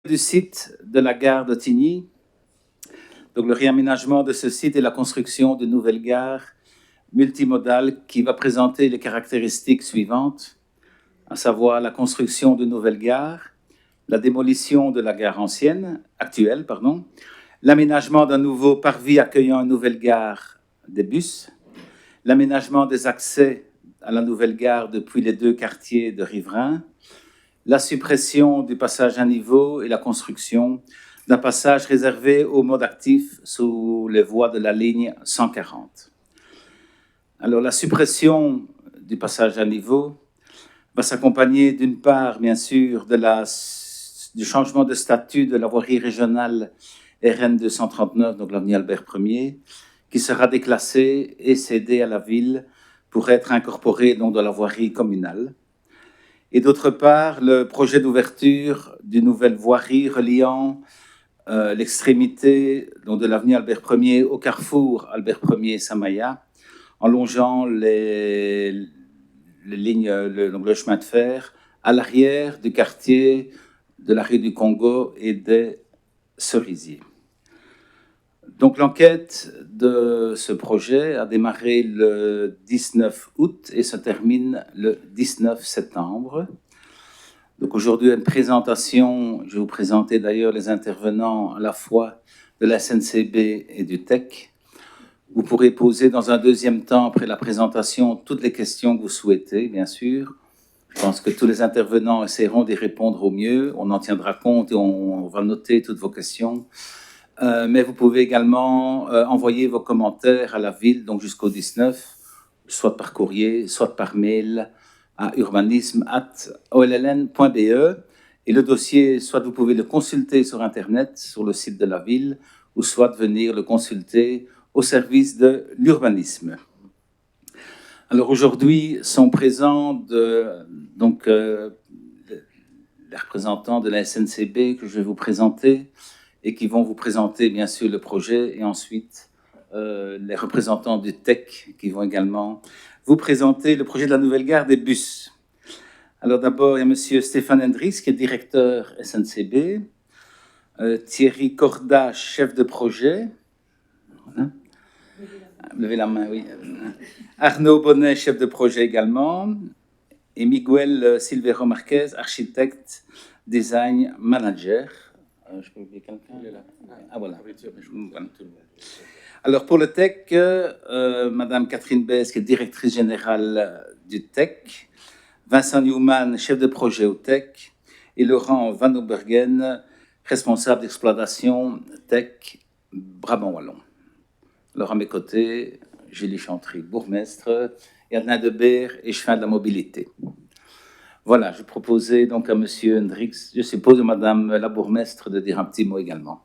du site de la gare de Tigny. Donc, le réaménagement de ce site et la construction d'une nouvelle gare multimodale qui va présenter les caractéristiques suivantes, à savoir la construction d'une nouvelle gare, la démolition de la gare actuelle, l'aménagement d'un nouveau parvis accueillant une nouvelle gare des bus, l'aménagement des accès à la nouvelle gare depuis les 2 quartiers de riverains, la suppression du passage à niveau et la construction d'un passage réservé aux modes actifs sous les voies de la ligne 140. Alors, la suppression du passage à niveau va s'accompagner d'une part, bien sûr, du changement de statut de la voirie régionale RN 239, donc l'avenue Albert Ier, qui sera déclassée et cédée à la ville pour être incorporée donc, dans la voirie communale. Et d'autre part, le projet d'ouverture d'une nouvelle voirie reliant l'extrémité de l'avenue Albert Ier au carrefour Albert Ier Samaya, en longeant les lignes, le chemin de fer à l'arrière du quartier de la rue du Congo et des Cerisiers. Donc l'enquête de ce projet a démarré le 19 août et se termine le 19 septembre. Donc aujourd'hui, une présentation, je vais vous présenter d'ailleurs les intervenants à la fois de la SNCB et du TEC. Vous pourrez poser dans un deuxième temps, après la présentation, toutes les questions que vous souhaitez, bien sûr. Je pense que tous les intervenants essaieront d'y répondre au mieux. On en tiendra compte et on va noter toutes vos questions. Mais vous pouvez également envoyer vos commentaires à la ville, donc jusqu'au 19, soit par courrier, soit par mail, à urbanisme@olln.be. Et le dossier, soit vous pouvez le consulter sur Internet, sur le site de la ville, ou soit venir le consulter au service de l'urbanisme. Alors aujourd'hui sont présents les représentants de la SNCB que je vais vous présenter et qui vont vous présenter bien sûr le projet, et ensuite les représentants du TEC qui vont également vous présenter le projet de la nouvelle gare des bus. Alors d'abord, il y a monsieur Stéphane Hendricks qui est directeur SNCB, Thierry Corda, chef de projet. Voilà. Levez la main, oui. Arnaud Bonnet, chef de projet également, et Miguel Silvero Marquez, architecte, design manager. Je peux oublier quelqu'un? Ah voilà. Alors pour le TEC, Madame Catherine Besse, qui est directrice générale du TEC, Vincent Newman, chef de projet au TEC, et Laurent Van Obergen, responsable d'exploitation TEC Brabant Wallon. Alors à mes côtés, Julie Chantry, bourgmestre, et Alain Debert, échevin de la mobilité. Voilà, je proposais donc à monsieur Hendricks, je suppose à madame la bourgmestre de dire un petit mot également.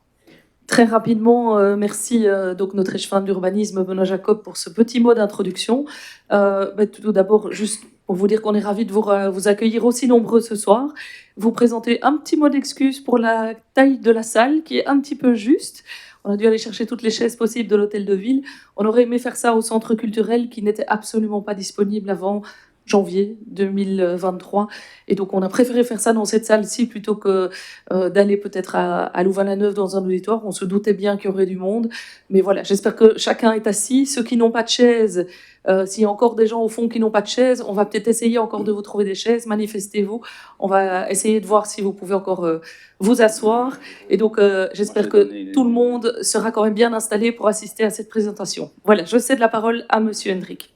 Très rapidement, merci donc notre échevin d'urbanisme Benoît Jacob pour ce petit mot d'introduction. Tout d'abord, juste pour vous dire qu'on est ravis de vous accueillir aussi nombreux ce soir. Vous présenter un petit mot d'excuse pour la taille de la salle qui est un petit peu juste. On a dû aller chercher toutes les chaises possibles de l'hôtel de ville. On aurait aimé faire ça au centre culturel qui n'était absolument pas disponible avant janvier 2023. Et donc, on a préféré faire ça dans cette salle-ci plutôt que d'aller peut-être à Louvain-la-Neuve dans un auditoire. On se doutait bien qu'il y aurait du monde. Mais voilà, j'espère que chacun est assis. Ceux qui n'ont pas de chaise, s'il y a encore des gens au fond qui n'ont pas de chaise, on va peut-être essayer encore de vous trouver des chaises. Manifestez-vous. On va essayer de voir si vous pouvez encore vous asseoir. Et donc, j'espère que tout le monde sera quand même bien installé pour assister à cette présentation. Voilà, je cède la parole à monsieur Hendrick.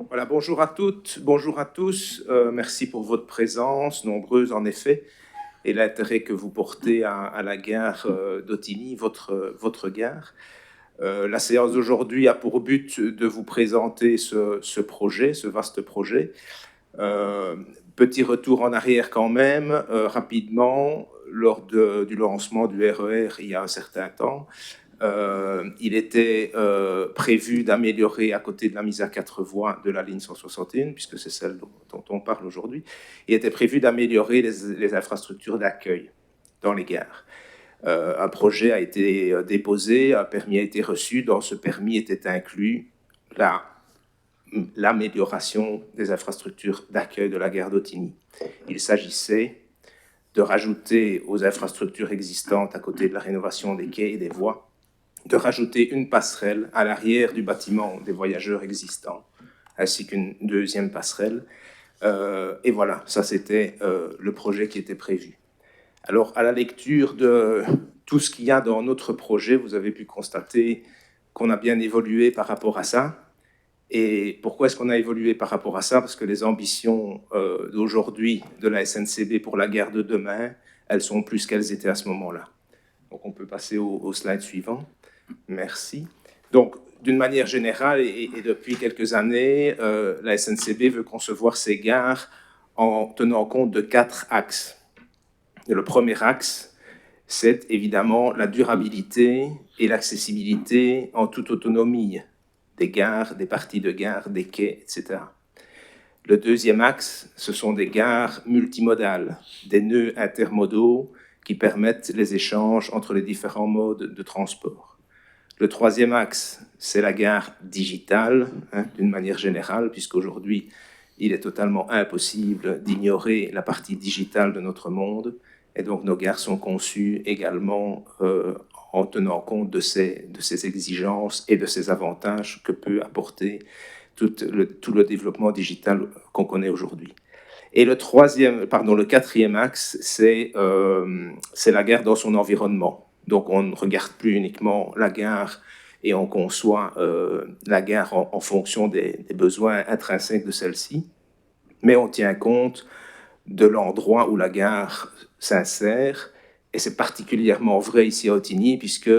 Voilà, bonjour à toutes, bonjour à tous. Merci pour votre présence, nombreuse en effet, et l'intérêt que vous portez à la gare d'Ottigny, votre gare. La séance d'aujourd'hui a pour but de vous présenter ce projet, ce vaste projet. Petit retour en arrière quand même, rapidement, lors du lancement du RER il y a un certain temps. Il était prévu d'améliorer, à côté de la mise à 4 voies de la ligne 161, puisque c'est celle dont on parle aujourd'hui, il était prévu d'améliorer les infrastructures d'accueil dans les gares. Un projet a été déposé, un permis a été reçu. Dans ce permis était inclus la l'amélioration des infrastructures d'accueil de la gare d'Ottignies. Il s'agissait de rajouter aux infrastructures existantes à côté de la rénovation des quais et des voies, de rajouter une passerelle à l'arrière du bâtiment des voyageurs existants, ainsi qu'une deuxième passerelle. Et voilà, ça c'était le projet qui était prévu. Alors, à la lecture de tout ce qu'il y a dans notre projet, vous avez pu constater qu'on a bien évolué par rapport à ça. Et pourquoi est-ce qu'on a évolué par rapport à ça? Parce que les ambitions d'aujourd'hui de la SNCB pour la gare de demain, elles sont plus qu'elles étaient à ce moment-là. Donc on peut passer au slide suivant. Merci. Donc d'une manière générale, et depuis quelques années, la SNCB veut concevoir ses gares en tenant compte de 4 axes. Et le premier axe, c'est évidemment la durabilité et l'accessibilité en toute autonomie des gares, des parties de gare, des quais, etc. Le deuxième axe, ce sont des gares multimodales, des nœuds intermodaux qui permettent les échanges entre les différents modes de transport. Le troisième axe, c'est la gare digitale, d'une manière générale, puisqu'aujourd'hui, il est totalement impossible d'ignorer la partie digitale de notre monde, et donc nos gares sont conçues également en tenant compte de ces exigences et de ces avantages que peut apporter tout le développement digital qu'on connaît aujourd'hui. Et le quatrième axe, c'est la gare dans son environnement. Donc on ne regarde plus uniquement la gare et on conçoit la gare en fonction des besoins intrinsèques de celle-ci, mais on tient compte de l'endroit où la gare s'insère. Et c'est particulièrement vrai ici à Ottignies, puisque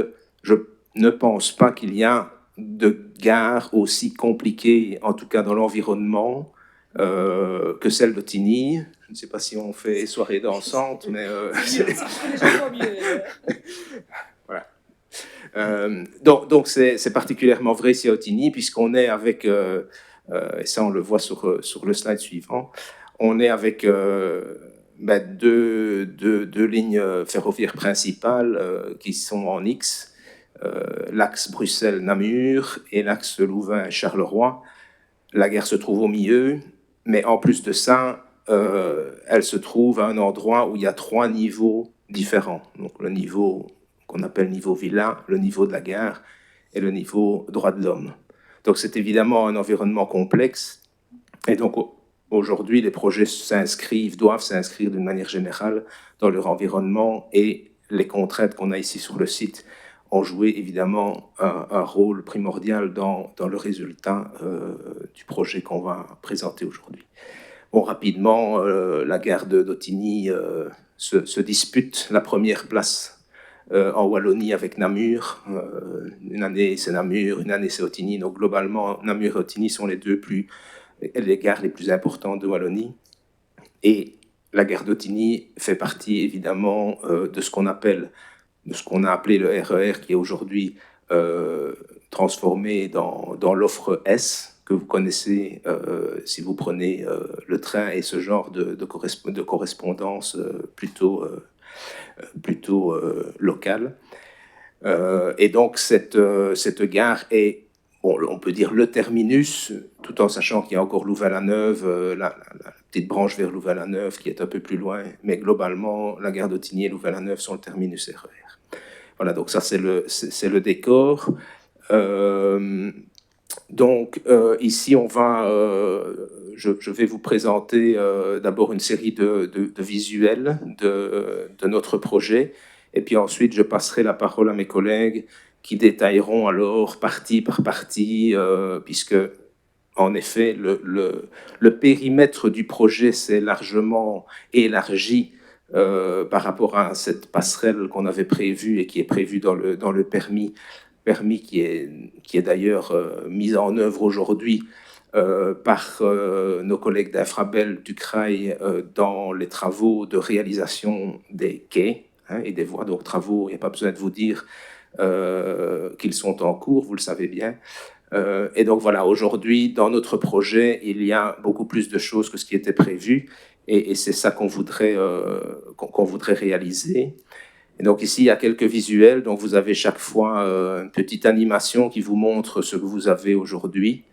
je ne pense pas qu'il y a de gare aussi compliquée, en tout cas dans l'environnement, que celle d'Ottignies. Je ne sais pas si on fait soirée dansante, mais... Voilà. Donc c'est particulièrement vrai ici à Ottignies, puisqu'on est avec, et ça on le voit sur le slide suivant, on est avec deux lignes ferroviaires principales qui sont en X, l'axe Bruxelles-Namur et l'axe Louvain-Charleroi. La gare se trouve au milieu, mais en plus de ça, elle se trouve à un endroit où il y a 3 niveaux différents. Donc le niveau qu'on appelle niveau villa, le niveau de la gare et le niveau droit de l'homme. Donc c'est évidemment un environnement complexe. Et donc aujourd'hui, les projets doivent s'inscrire d'une manière générale dans leur environnement, et les contraintes qu'on a ici sur le site ont joué évidemment un rôle primordial dans le résultat du projet qu'on va présenter aujourd'hui. Bon, rapidement, la gare d'Ottignies se dispute la première place en Wallonie avec Namur. Une année c'est Namur, une année c'est Ottignies. Donc globalement, Namur et Ottignies sont les gares les plus importantes de Wallonie. Et la gare d'Ottignies fait partie évidemment de ce qu'on a appelé le RER, qui est aujourd'hui transformé dans l'offre S, que vous connaissez si vous prenez le train et ce genre de correspondance plutôt locale. Et donc cette gare est, bon, on peut dire le terminus, tout en sachant qu'il y a encore Louvain-la-Neuve, la petite branche vers Louvain-la-Neuve qui est un peu plus loin, mais globalement, la gare d'Ottignies et Louvain-la-Neuve sont le terminus RER. Voilà, donc ça c'est le décor. Donc ici je vais vous présenter d'abord une série de visuels de notre projet, et puis ensuite je passerai la parole à mes collègues qui détailleront alors partie par partie, puisque en effet le périmètre du projet s'est largement élargi par rapport à cette passerelle qu'on avait prévue et qui est prévue dans le permis qui est d'ailleurs mise en œuvre aujourd'hui par nos collègues d'Infrabel du CRAI dans les travaux de réalisation des quais et des voies. Donc travaux, il n'y a pas besoin de vous dire qu'ils sont en cours, vous le savez bien. Et donc voilà, aujourd'hui, dans notre projet, il y a beaucoup plus de choses que ce qui était prévu, et c'est ça qu'on voudrait réaliser. Et donc ici, il y a quelques visuels. Donc vous avez chaque fois une petite animation qui vous montre ce que vous avez aujourd'hui.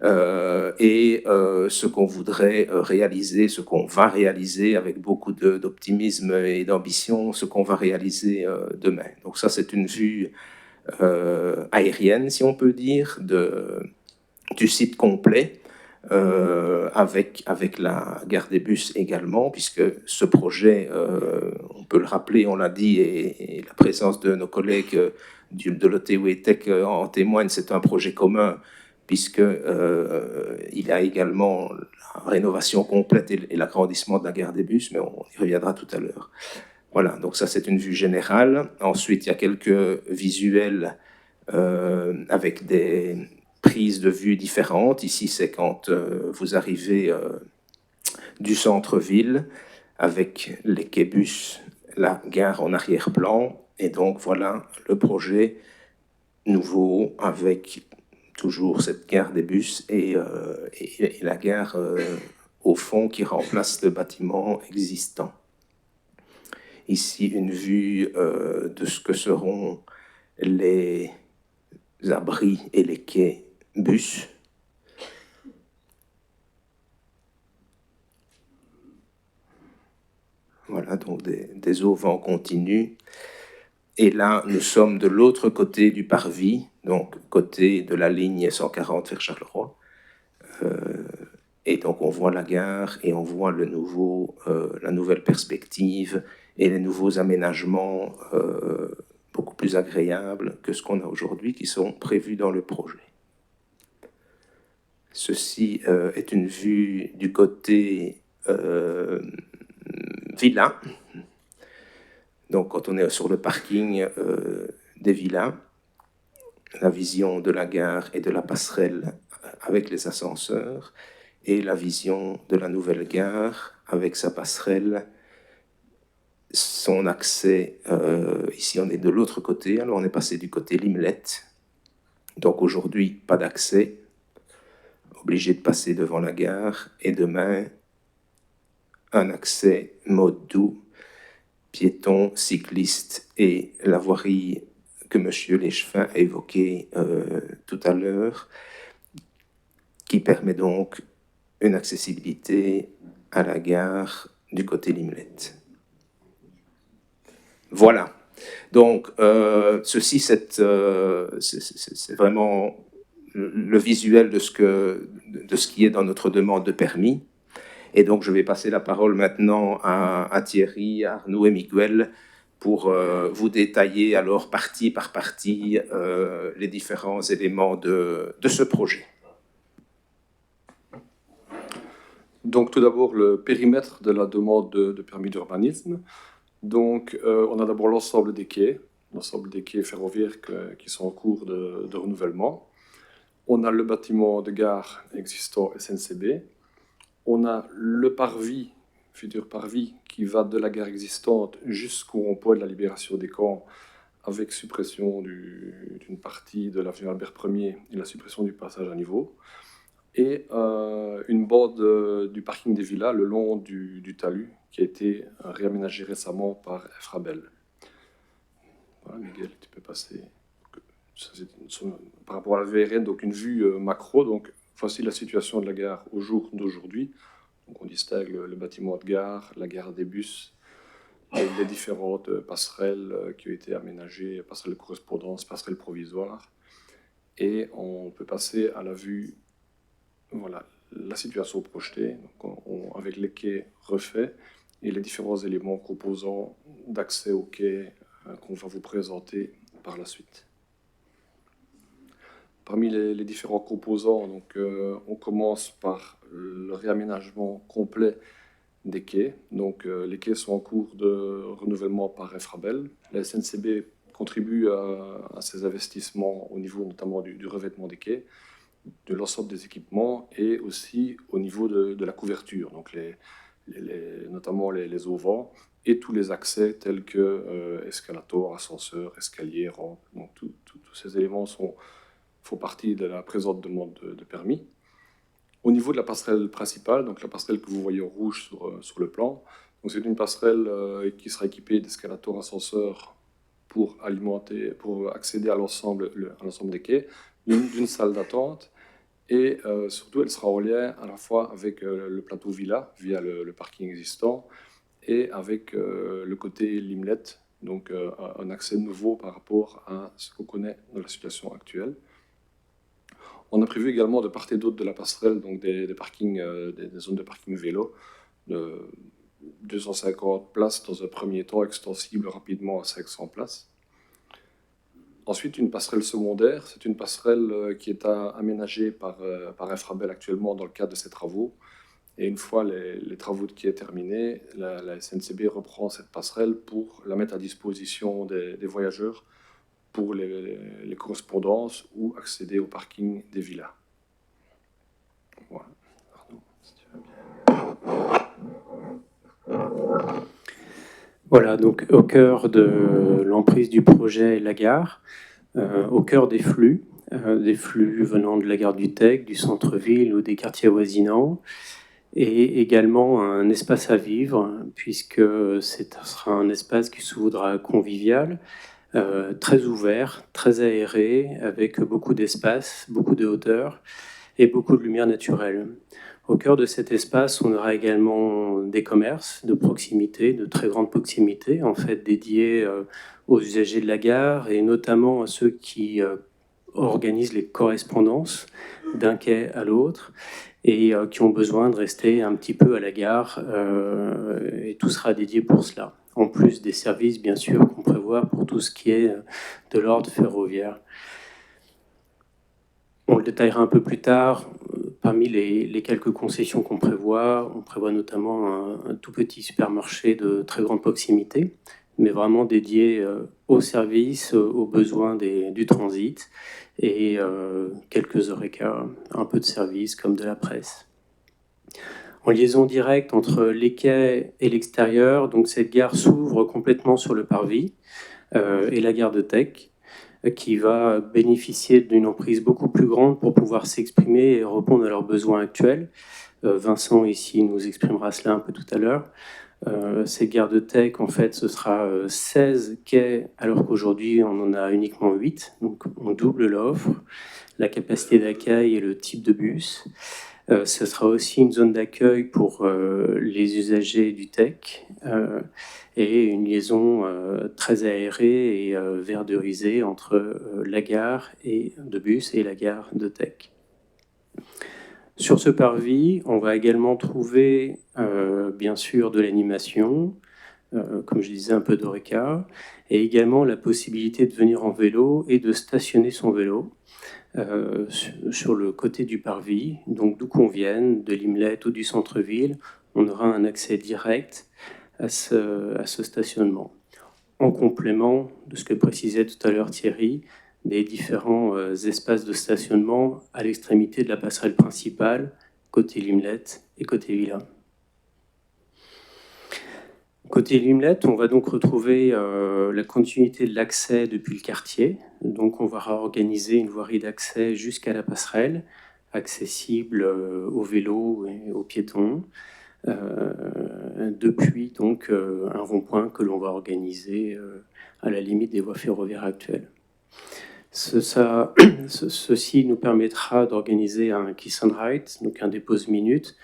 Ce qu'on voudrait réaliser, ce qu'on va réaliser avec beaucoup d'optimisme et d'ambition, ce qu'on va réaliser demain. Donc ça, c'est une vue aérienne, si on peut dire, du site complet, avec la gare des bus également, puisque ce projet, on peut le rappeler, on l'a dit, et la présence de nos collègues de l'OTWTech en témoigne, c'est un projet commun, puisque il y a également la rénovation complète et l'agrandissement de la gare des bus, mais on y reviendra tout à l'heure. Voilà, donc ça c'est une vue générale. Ensuite, il y a quelques visuels avec des prises de vue différentes. Ici, c'est quand vous arrivez du centre-ville avec les quais bus, la gare en arrière-plan. Et donc voilà le projet nouveau avec toujours cette gare des bus et la gare au fond qui remplace le bâtiment existant. Ici, une vue de ce que seront les abris et les quais bus. Voilà, donc des auvents continus. Et là, nous sommes de l'autre côté du parvis, donc côté de la ligne 140 vers Charleroi. Et donc, on voit la gare et on voit la nouvelle perspective et les nouveaux aménagements beaucoup plus agréables que ce qu'on a aujourd'hui, qui sont prévus dans le projet. Ceci est une vue du côté villa. Donc, quand on est sur le parking des villas, la vision de la gare et de la passerelle avec les ascenseurs, et la vision de la nouvelle gare avec sa passerelle, son accès. Ici, on est de l'autre côté, alors on est passé du côté Limlet. Donc aujourd'hui, pas d'accès, obligé de passer devant la gare, et demain, un accès mode doux, piéton, cycliste et la voirie que M. Léchevin a évoquée tout à l'heure, qui permet donc une accessibilité à la gare du côté Limlet. Voilà. Donc, ceci, c'est vraiment le visuel de ce qui est dans notre demande de permis. Et donc, je vais passer la parole maintenant à Thierry, à Arnaud et Miguel pour vous détailler alors partie par partie les différents éléments de ce projet. Donc, tout d'abord, le périmètre de la demande de permis d'urbanisme. Donc, on a d'abord l'ensemble des quais ferroviaires qui sont en cours de renouvellement. On a le bâtiment de gare existant SNCB. On a le parvis, futur parvis, qui va de la gare existante jusqu'au rond-point de la Libération des Camps, avec suppression d'une partie de l'avenue Albert Ier et la suppression du passage à niveau. Et une bande du parking des villas le long du talus, qui a été réaménagé récemment par Efrabel. Voilà, Miguel, tu peux passer. Par rapport à la VRN, donc une vue macro. Donc, voici la situation de la gare au jour d'aujourd'hui. Donc, on distingue le bâtiment de gare, la gare des bus, et les différentes passerelles qui ont été aménagées, passerelles de correspondance, passerelles provisoires. Et on peut passer à la vue, voilà, la situation projetée, donc avec les quais refaits et les différents éléments composants d'accès aux quais qu'on va vous présenter par la suite. Parmi les différents composants, donc, on commence par le réaménagement complet des quais. Donc, les quais sont en cours de renouvellement par Efrabel. La SNCB contribue à ces investissements au niveau notamment du revêtement des quais, de l'ensemble des équipements et aussi au niveau de la couverture, donc notamment les auvents et tous les accès tels que escalator, ascenseur, escalier, rampe. Donc, tous ces éléments font partie de la présente demande de permis. Au niveau de la passerelle principale, donc la passerelle que vous voyez en rouge sur le plan, c'est une passerelle qui sera équipée d'escalators, ascenseurs pour accéder à l'ensemble des quais, d'une salle d'attente Et surtout, elle sera en lien à la fois avec le plateau Villa, via le parking existant, et avec le côté Limlet, donc un accès nouveau par rapport à ce qu'on connaît dans la situation actuelle. On a prévu également de part et d'autre de la passerelle, donc des parkings, des zones de parking vélo, de 250 places dans un premier temps, extensible rapidement à 500 places. Ensuite, une passerelle secondaire, c'est une passerelle qui est aménagée par Infrabel actuellement dans le cadre de ses travaux. Et une fois les travaux qui sont terminés, la SNCB reprend cette passerelle pour la mettre à disposition des voyageurs pour les correspondances ou accéder au parking des villas. Voilà. Arnaud, si tu veux bien. Voilà, donc au cœur de l'emprise du projet La Gare, au cœur des flux venant de la gare du Tech, du centre-ville ou des quartiers avoisinants, et également un espace à vivre, puisque ce sera un espace qui se voudra convivial, très ouvert, très aéré, avec beaucoup d'espace, beaucoup de hauteur et beaucoup de lumière naturelle. Au cœur de cet espace, on aura également des commerces de proximité, de très grande proximité, en fait dédiés aux usagers de la gare et notamment à ceux qui organisent les correspondances d'un quai à l'autre et qui ont besoin de rester un petit peu à la gare, et tout sera dédié pour cela. En plus des services, bien sûr, qu'on prévoit pour tout ce qui est de l'ordre ferroviaire. On le détaillera un peu plus tard. Parmi les quelques concessions qu'on prévoit, on prévoit notamment un tout petit supermarché de très grande proximité, mais vraiment dédié aux services, aux besoins du transit, et quelques horeca, un peu de services comme de la presse. En liaison directe entre les quais et l'extérieur, donc cette gare s'ouvre complètement sur le parvis et la gare de Tech, qui va bénéficier d'une emprise beaucoup plus grande pour pouvoir s'exprimer et répondre à leurs besoins actuels. Vincent, ici, nous exprimera cela un peu tout à l'heure. Cette gare de Tech, en fait, ce sera 16 quais, alors qu'aujourd'hui, on en a uniquement 8. Donc, on double l'offre, la capacité d'accueil et le type de bus. Ce sera aussi une zone d'accueil pour les usagers du Tech et une liaison très aérée et verdorisée entre la gare de bus et la gare de Tech. Sur ce parvis, on va également trouver bien sûr de l'animation, comme je disais, un peu d'horeca, et également la possibilité de venir en vélo et de stationner son vélo sur le côté du parvis, donc d'où qu'on vienne, de Limlet ou du centre-ville, on aura un accès direct à ce stationnement. En complément de ce que précisait tout à l'heure Thierry, des différents espaces de stationnement à l'extrémité de la passerelle principale, côté Limlet et côté Villa. Côté Limlet, on va donc retrouver la continuité de l'accès depuis le quartier. Donc on va réorganiser une voirie d'accès jusqu'à la passerelle, accessible aux vélos et aux piétons, depuis donc un rond-point que l'on va organiser à la limite des voies ferroviaires actuelles. Ceci nous permettra d'organiser un kiss and ride, donc un dépose-minute,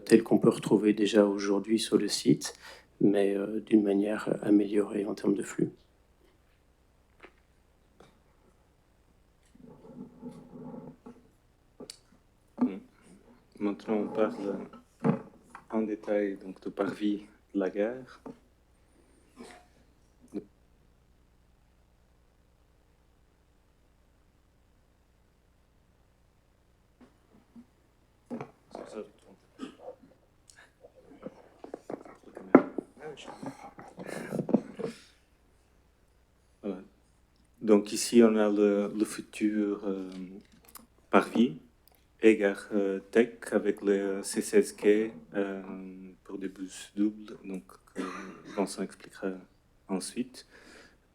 tel qu'on peut retrouver déjà aujourd'hui sur le site, mais d'une manière améliorée en termes de flux. Maintenant, on parle en détail donc, du parvis de la gare. Voilà. Donc ici, on a le futur parvis et gare Tech avec les C16 quais pour des bus doubles, donc Vincent expliquera ensuite.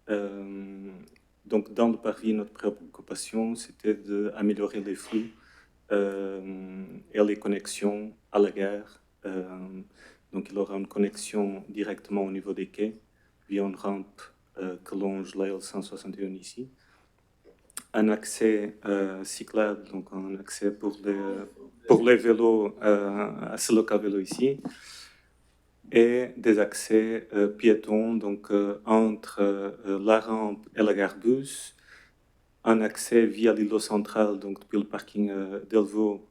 Donc dans le parvis, notre préoccupation, c'était d'améliorer les flux et les connexions à la gare. Donc il aura une connexion directement au niveau des quais via une rampe que longe l'AL 161 ici. un accès cyclable, donc un accès pour les vélos à ce local vélo ici, et des accès piétons, donc entre la rampe et la gare bus, un accès via l'îlot central, donc depuis le parking Delvaux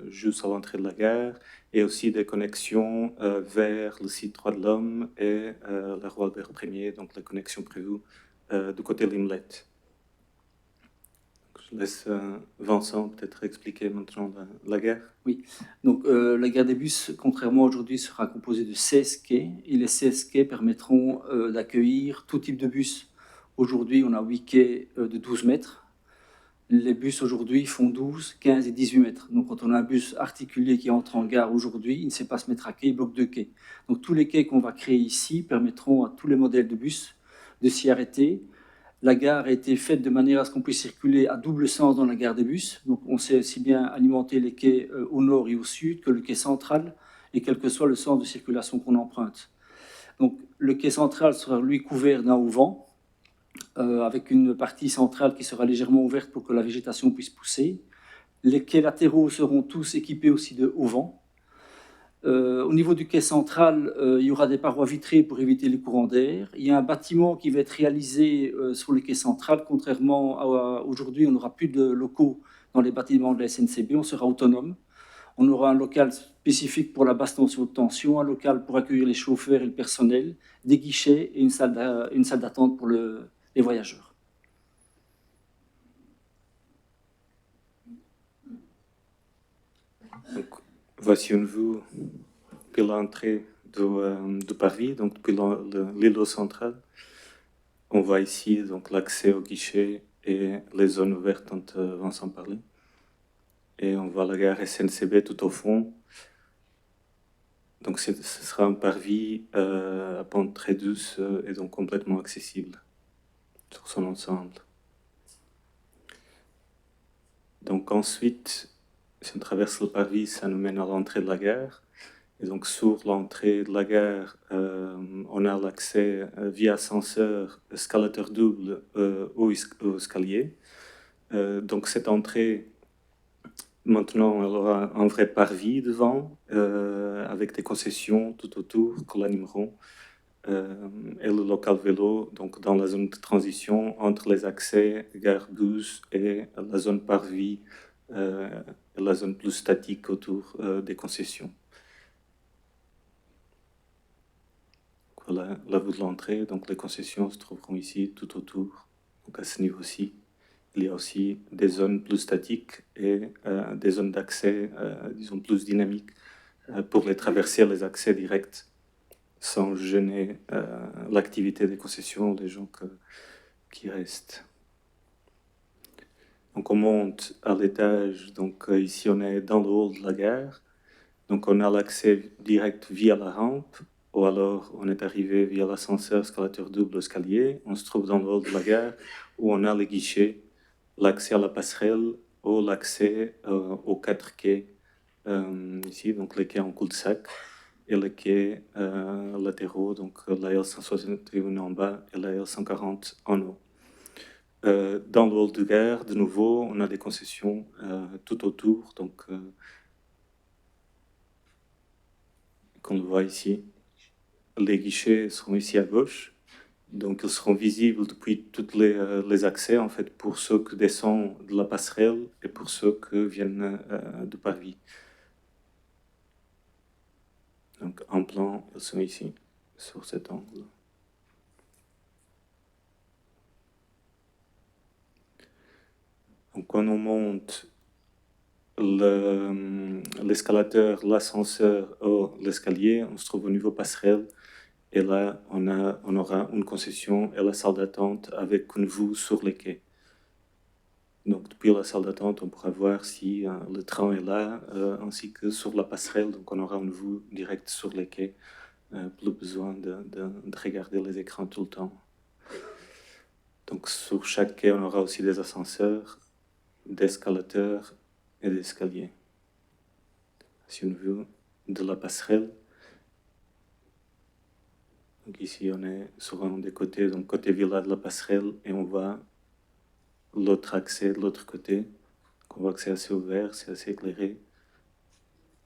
juste à l'entrée de la gare, et aussi des connexions vers le site Droits de l'Homme et la rue Albert Ier, donc la connexion prévue du côté Limlet. Je laisse Vincent peut-être expliquer maintenant la gare. Donc la gare des bus, contrairement à aujourd'hui, sera composée de 16 quais, et les 16 quais permettront d'accueillir tout type de bus. Aujourd'hui, on a 8 quais de 12 mètres. Les bus aujourd'hui font 12, 15 et 18 mètres. Donc quand on a un bus articulé qui entre en gare aujourd'hui, il ne sait pas se mettre à quai, il bloque 2 quais. Donc tous les quais qu'on va créer ici permettront à tous les modèles de bus de s'y arrêter. La gare a été faite de manière à ce qu'on puisse circuler à double sens dans la gare des bus. Donc on sait aussi bien alimenter les quais au nord et au sud que le quai central, et quel que soit le sens de circulation qu'on emprunte. Donc le quai central sera lui couvert d'un auvent, avec une partie centrale qui sera légèrement ouverte pour que la végétation puisse pousser. Les quais latéraux seront tous équipés aussi de auvents. Au niveau du quai central, il y aura des parois vitrées pour éviter les courants d'air. Il y a un bâtiment qui va être réalisé sur le quai central. Contrairement à aujourd'hui, on n'aura plus de locaux dans les bâtiments de la SNCB, on sera autonome. On aura un local spécifique pour la basse tension, haute tension, un local pour accueillir les chauffeurs et le personnel, des guichets et une salle d'attente pour les voyageurs. Donc, voici une vue depuis l'entrée de Paris, donc depuis l'îlot central. On voit ici donc l'accès au guichet et les zones ouvertes dont Vincent parlait. Et on voit la gare SNCB tout au fond. Donc ce sera un parvis à pente très douce et donc complètement accessible sur son ensemble. Donc ensuite, si on traverse le parvis, ça nous mène à l'entrée de la gare. Et donc sur l'entrée de la gare, on a l'accès via ascenseur, escalateur double au escalier. Donc cette entrée, maintenant, elle aura un vrai parvis devant, avec des concessions tout autour qui l'animeront. Et le local vélo, donc dans la zone de transition entre les accès gare bus et la zone parvis, et la zone plus statique autour des concessions. Voilà la vue de l'entrée, donc les concessions se trouveront ici tout autour, donc à ce niveau-ci. Il y a aussi des zones plus statiques et des zones d'accès, disons, plus dynamiques pour les traverser, les accès directs, sans gêner l'activité des concessions, des gens qui restent. Donc on monte à l'étage, donc ici on est dans le hall de la gare, donc on a l'accès direct via la rampe, ou alors on est arrivé via l'ascenseur, escalateur double, escalier, on se trouve dans le hall de la gare, où on a les guichets, l'accès à la passerelle ou l'accès aux 4 quais ici, donc les quais en cul-de-sac et les quais latéraux, donc la L161 en bas et la L140 en haut. Dans le hall de gare, de nouveau, on a des concessions tout autour, donc qu'on le voit ici. Les guichets seront ici à gauche. Donc, ils seront visibles depuis tous les accès, en fait, pour ceux qui descendent de la passerelle et pour ceux qui viennent de Paris. Donc, en plan, ils sont ici, sur cet angle. Donc, quand on monte l'escalateur, l'ascenseur ou l'escalier, on se trouve au niveau passerelle. Et là, on aura une concession et la salle d'attente avec une vue sur les quais. Donc, depuis la salle d'attente, on pourra voir si le train est là, ainsi que sur la passerelle. Donc, on aura une vue directe sur les quais. Plus besoin de regarder les écrans tout le temps. Donc, sur chaque quai, on aura aussi des ascenseurs, des escalateurs et des escaliers. C'est une vue de la passerelle. Donc ici, on est sur un des côtés, donc côté villa de la passerelle, et on voit l'autre accès de l'autre côté. On voit que c'est assez ouvert, c'est assez éclairé.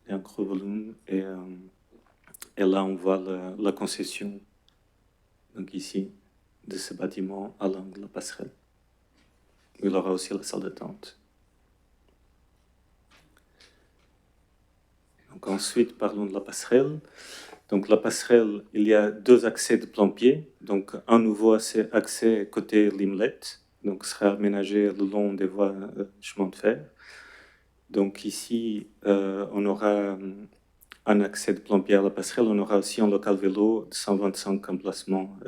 Il y a un gros volume. Et là, on voit la concession, donc ici, de ce bâtiment à l'angle de la passerelle. Il aura aussi la salle d'attente. Donc ensuite, parlons de la passerelle. Donc la passerelle, il y a 2 accès de plan-pied. Donc un nouveau accès côté Limlet, donc sera aménagé le long des voies de chemin de fer. Donc ici, on aura un accès de plan-pied à la passerelle. On aura aussi un local vélo de 125 emplacements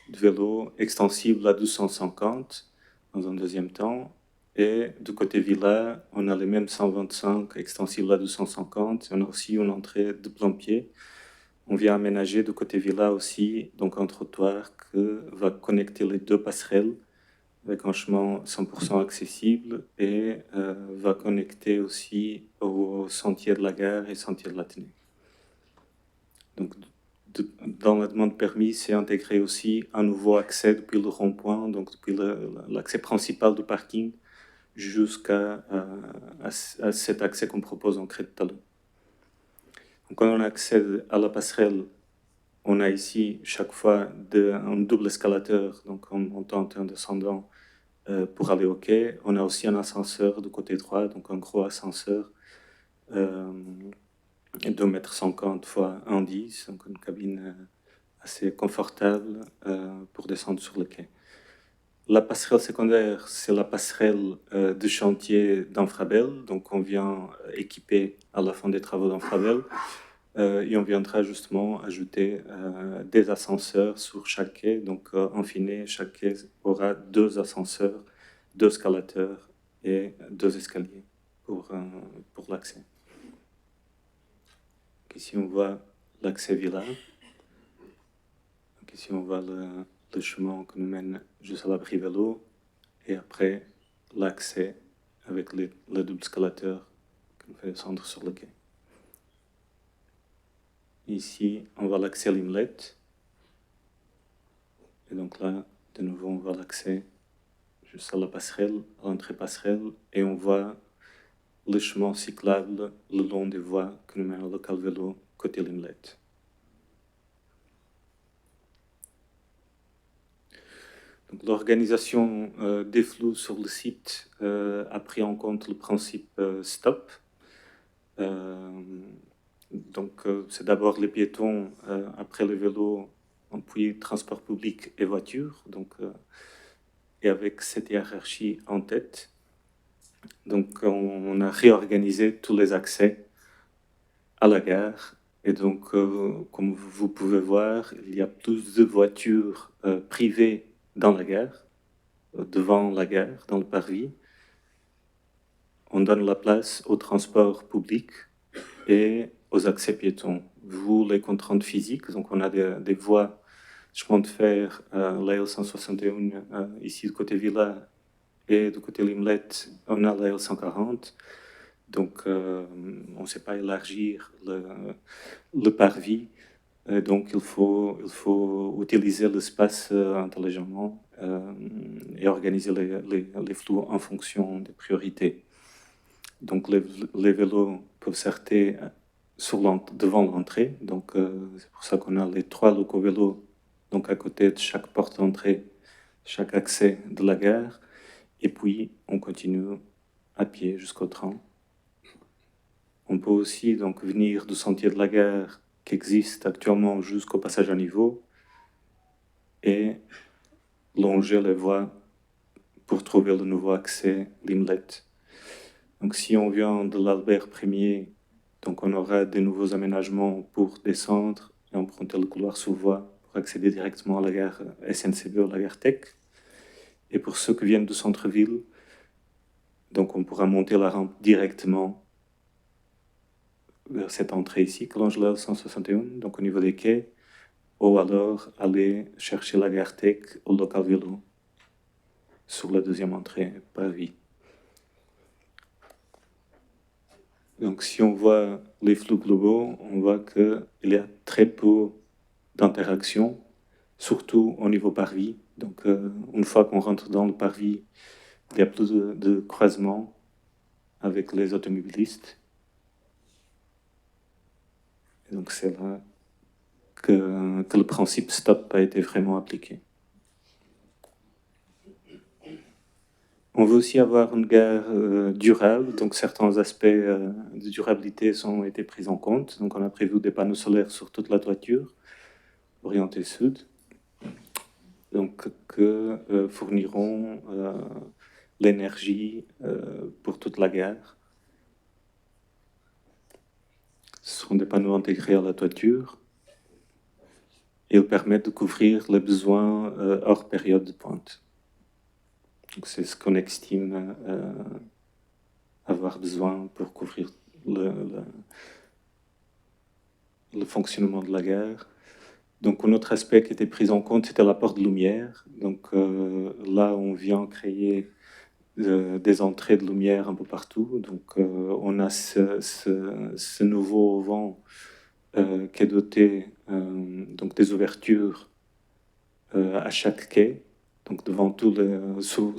de vélo extensible à 250 dans un deuxième temps. Et du côté villa, on a les mêmes 125 extensibles à 250. On a aussi une entrée de plan-pied. On vient aménager du côté villa aussi donc un trottoir qui va connecter les 2 passerelles avec un chemin 100% accessible et va connecter aussi au sentier de la gare et sentier de l'Athénée. Donc, dans la demande de permis, c'est intégré aussi un nouveau accès depuis le rond-point, donc depuis l'accès principal du parking jusqu'à cet accès qu'on propose en craie de talon. Donc, quand on accède à la passerelle, on a ici chaque fois un double escalateur, donc en montant et en descendant pour aller au quai. On a aussi un ascenseur du côté droit, donc un gros ascenseur de 2,50 m fois 1,10 m, donc une cabine assez confortable pour descendre sur le quai. La passerelle secondaire, c'est la passerelle de chantier d'Infrabel, donc on vient équiper à la fin des travaux d'Infrabel. Et on viendra justement ajouter des ascenseurs sur chaque quai. Donc, en fine, chaque quai aura 2 ascenseurs, 2 escalateurs et 2 escaliers pour l'accès. Ici, on voit l'accès villa. Donc, ici, on voit le chemin qui nous mène juste à l'abri vélo. Et après, l'accès avec le double escalateur qui nous fait descendre sur le quai. Ici, on voit l'accès Limlet. Et donc là, de nouveau, on voit l'accès juste à la passerelle, à l'entrée passerelle. Et on voit le chemin cyclable le long des voies qui nous mènent au local vélo côté Limlet. Donc, l'organisation des flux sur le site a pris en compte le principe STOP. Donc, c'est d'abord les piétons, après les vélos, puis transport public et voiture. Donc, et avec cette hiérarchie en tête, donc on a réorganisé tous les accès à la gare. Et donc, comme vous pouvez voir, il y a plus de voitures privées dans la gare, devant la gare, dans le parvis. On donne la place au transport public et aux accès piétons. Vu les contraintes physiques, donc on a des voies chemin de fer, la L161 ici du côté Villa et du côté Limlet, on a la L140. Donc on ne sait pas élargir le parvis, donc il faut utiliser l'espace intelligemment et organiser les flux en fonction des priorités. Donc les vélos peuvent s'arrêter devant l'entrée, donc c'est pour ça qu'on a les 3 locaux vélos donc à côté de chaque porte d'entrée, chaque accès de la gare, et puis on continue à pied jusqu'au train. On peut aussi donc venir du sentier de la gare qui existe actuellement jusqu'au passage à niveau et longer les voies pour trouver le nouveau accès Limlet. Donc si on vient de l'Albert Ier, donc on aura des nouveaux aménagements pour descendre et emprunter le couloir sous voie pour accéder directement à la gare SNCB ou à la gare Tech. Et pour ceux qui viennent du centre-ville, donc on pourra monter la rampe directement vers cette entrée ici, qui longe la 161, donc au niveau des quais, ou alors aller chercher la gare Tech au local vélo sur la deuxième entrée parvis. Donc si on voit les flux globaux, on voit qu'il y a très peu d'interaction, surtout au niveau parvis. Donc une fois qu'on rentre dans le parvis, il y a plus de croisements avec les automobilistes. Et donc c'est là que le principe stop a été vraiment appliqué. On veut aussi avoir une gare durable, donc certains aspects de durabilité ont été pris en compte. Donc on a prévu des panneaux solaires sur toute la toiture, orientés sud, donc que fourniront l'énergie pour toute la gare. Ce seront des panneaux intégrés à la toiture et ils permettent de couvrir les besoins hors période de pointe. Donc c'est ce qu'on estime avoir besoin pour couvrir le fonctionnement de la gare. Donc un autre aspect qui était pris en compte, c'était l'apport de lumière. Donc là, on vient créer des entrées de lumière un peu partout. Donc on a ce nouveau auvent qui est doté donc des ouvertures à chaque quai, donc devant sur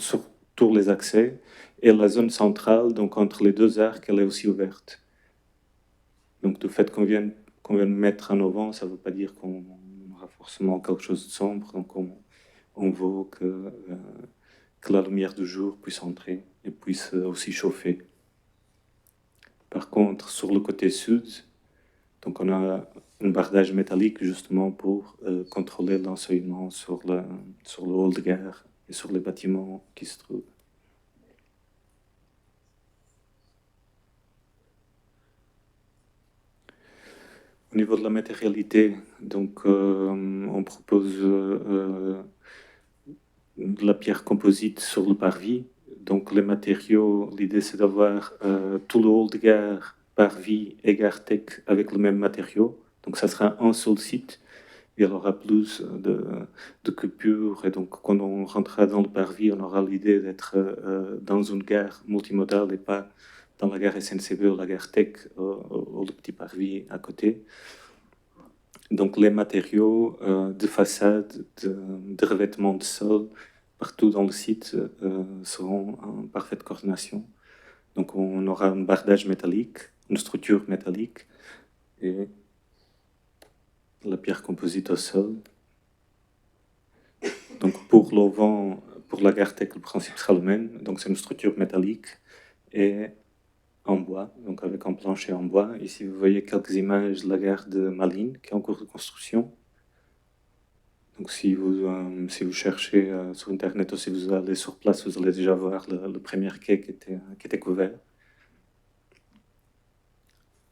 tous les accès, et la zone centrale, donc entre les deux arcs, elle est aussi ouverte. Donc du fait qu'on vienne mettre un auvent, ça ne veut pas dire qu'on aura forcément quelque chose de sombre, donc on veut que la lumière du jour puisse entrer et puisse aussi chauffer. Par contre, sur le côté sud, donc on a un bardage métallique justement pour contrôler l'ensoleillement sur le hall de gare et sur les bâtiments qui se trouvent. Au niveau de la matérialité, donc on propose de la pierre composite sur le parvis. Donc les matériaux, l'idée c'est d'avoir tout le hall de gare, parvis et gare tech avec le même matériau. Donc ça sera un seul site. Il y aura plus de coupures et donc quand on rentrera dans le parvis, on aura l'idée d'être dans une gare multimodale et pas dans la gare SNCB ou la gare tech ou le petit parvis à côté. Donc les matériaux de façade, de revêtement de sol, partout dans le site seront en parfaite coordination. Donc on aura un bardage métallique, une structure métallique et la pierre composite au sol. Donc pour l'auvent, pour la gare tech, le principe sera le même. Donc c'est une structure métallique et en bois, donc avec un plancher en bois. Ici vous voyez quelques images de la gare de Malines qui est en cours de construction. Donc si vous cherchez sur internet ou si vous allez sur place, vous allez déjà voir le premier quai qui était couvert.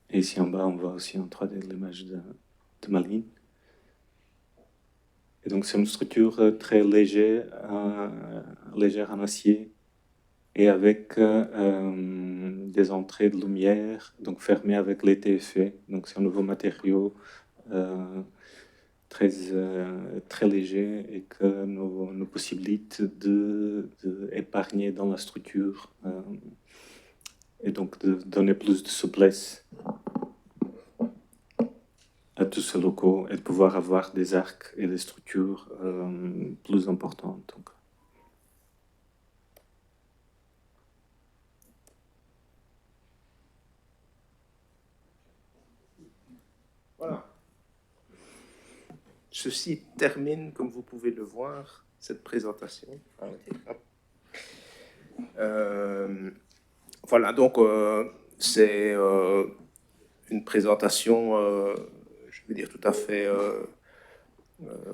Et ici en bas, on voit aussi en 3D l'image de Malines. Et donc c'est une structure très légère en acier et avec des entrées de lumière, donc fermées avec les TFE. Donc c'est un nouveau matériau très léger et que nous possibilite d'épargner dans la structure et donc de donner plus de souplesse à tous ces locaux et de pouvoir avoir des arcs et des structures plus importantes. Donc. Voilà. Ceci termine, comme vous pouvez le voir, cette présentation. Voilà, donc c'est une présentation, je veux dire, tout à fait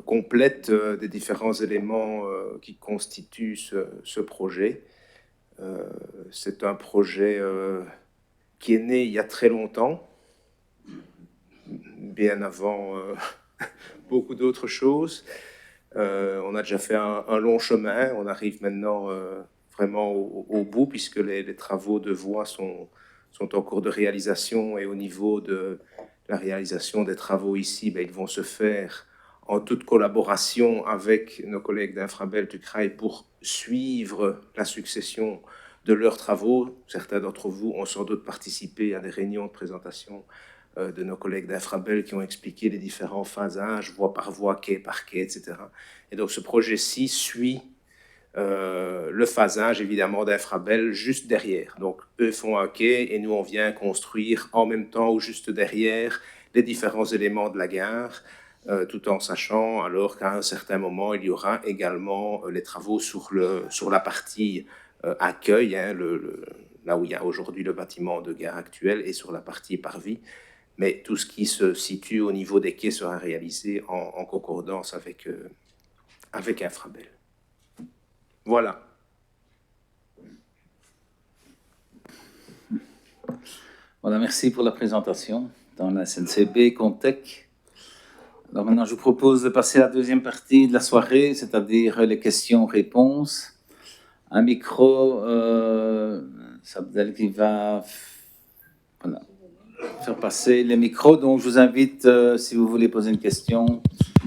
complète des différents éléments qui constituent ce projet. C'est un projet qui est né il y a très longtemps, bien avant beaucoup d'autres choses. On a déjà fait un long chemin, on arrive maintenant vraiment au bout, puisque les travaux de voies sont en cours de réalisation, et au niveau de la réalisation des travaux ici, ils vont se faire en toute collaboration avec nos collègues d'Infrabel du CRAI pour suivre la succession de leurs travaux. Certains d'entre vous ont sans doute participé à des réunions de présentation de nos collègues d'Infrabel qui ont expliqué les différents phasages, voie par voie, quai par quai, etc. Et donc ce projet-ci suit le phasage évidemment d'Infrabel juste derrière. Donc eux font un quai et nous on vient construire en même temps ou juste derrière les différents éléments de la gare, tout en sachant alors qu'à un certain moment il y aura également les travaux sur la partie accueil, hein, là où il y a aujourd'hui le bâtiment de gare actuel, et sur la partie parvis. Mais tout ce qui se situe au niveau des quais sera réalisé en concordance avec Infrabel. Voilà. Voilà, merci pour la présentation dans la SNCB Contech. Alors maintenant, je vous propose de passer à la deuxième partie de la soirée, c'est-à-dire les questions-réponses. Un micro, Sabdel qui va faire passer les micros. Donc, je vous invite, si vous voulez poser une question,